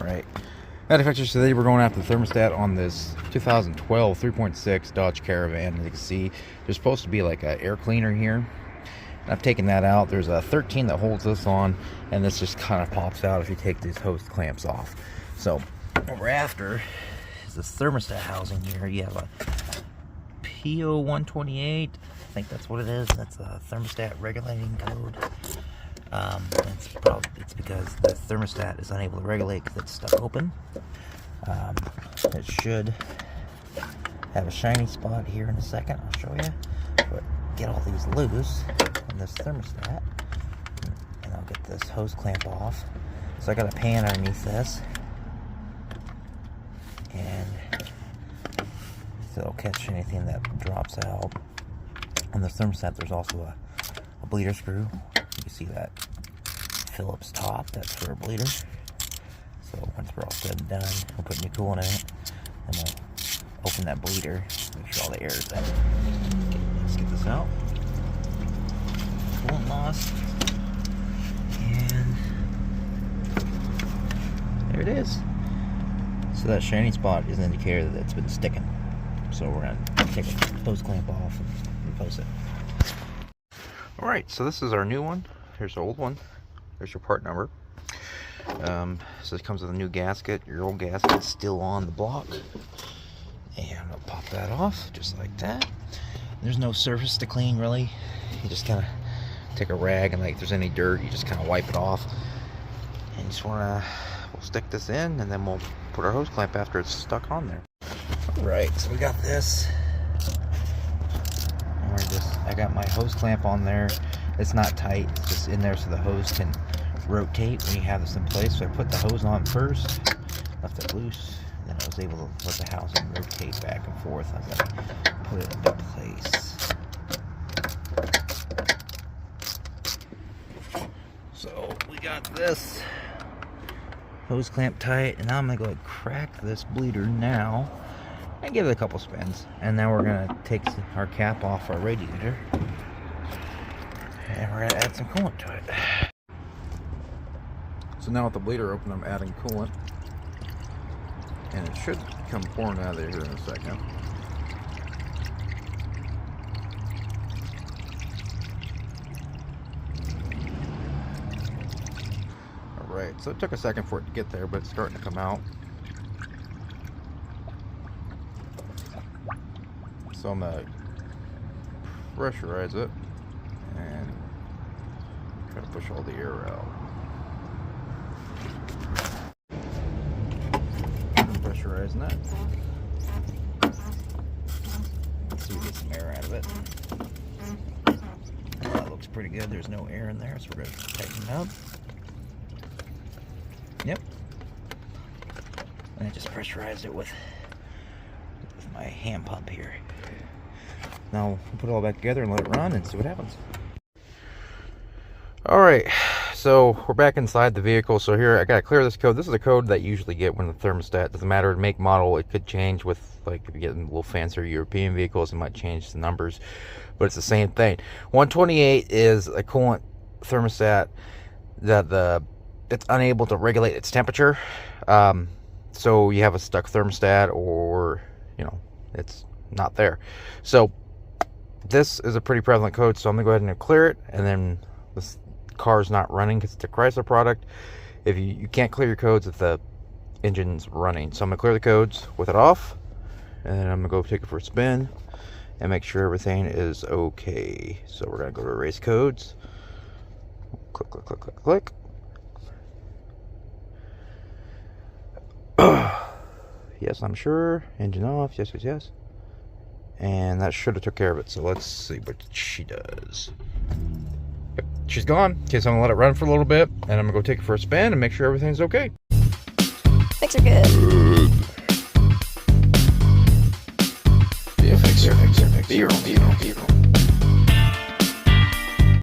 Alright. Manufacturers, today we're going after the thermostat on this 2012 3.6 Dodge Caravan. As you can see, there's supposed to be like an air cleaner here. I've taken that out. There's a 13 that holds this on, and this just kind of pops out if you take these hose clamps off. So what we're after is this thermostat housing here. You have a po128. I think that's what it is. That's a thermostat regulating code. It's because the thermostat is unable to regulate because it's stuck open. It should have a shiny spot here in a second. I'll show you. But get all these loose on this thermostat, and I'll get this hose clamp off. So I got a pan underneath this, and so it'll catch anything that drops out. On the thermostat, there's also a bleeder screw. You can see that Phillips top, that's for a bleeder. So once we're all said and done, we'll put new coolant in it, and we'll open that bleeder, make sure all the air is in. Okay, let's get this out. Coolant loss. And there it is. So that shiny spot is an indicator that it's been sticking. So we're going to take a hose clamp off and replace it. Alright, so this is our new one. Here's the old one. There's your part number. So it comes with a new gasket. Your old gasket's still on the block. And I'll pop that off just like that. There's no surface to clean really. You just kind of take a rag, and like if there's any dirt, you just kind of wipe it off. And you just want to, we'll stick this in, and then we'll put our hose clamp after it's stuck on there. Right, so we got this. I got my hose clamp on there. It's not tight, it's just in there so the hose can rotate when you have this in place. So I put the hose on first, left it loose, and then I was able to let the housing rotate back and forth as I put it into place. So we got this hose clamp tight, and now I'm gonna go ahead and crack this bleeder now and give it a couple spins. And then we're gonna take our cap off our radiator, and we're gonna add some coolant to it. So now with the bleeder open, I'm adding coolant, and it should come pouring out of there here in a second. Alright, so it took a second for it to get there, but it's starting to come out. So I'm going to pressurize it and try to push all the air out. Pressurizing that. Let's see if we get some air out of it. That looks pretty good. There's no air in there, so we're going to tighten it up. Yep. And I just pressurize it with my hand pump here. Now we'll put it all back together and let it run and see what happens. Alright, so we're back inside the vehicle. So here I gotta clear this code. This is a code that you usually get when the thermostat, doesn't matter make, model, it could change with, like if you get in a little fancier European vehicles, it might change the numbers, but it's the same thing. 128 is a coolant thermostat that it's unable to regulate its temperature. So you have a stuck thermostat, or it's not there. So this is a pretty prevalent code, so I'm gonna go ahead and clear it, and then this car's not running because it's a Chrysler product. If you can't clear your codes if the engine's running. So I'm gonna clear the codes with it off, and then I'm gonna go take it for a spin and make sure everything is okay. So we're gonna go to erase codes. Click, click, click, click, click. Yes, I'm sure. Engine off. Yes, yes, yes. And that should have took care of it. So let's see what she does. Yep, she's gone. Okay, so I'm gonna let it run for a little bit, and I'm gonna go take it for a spin and make sure everything's okay. Fixer good. Yeah, fixer. B-roll.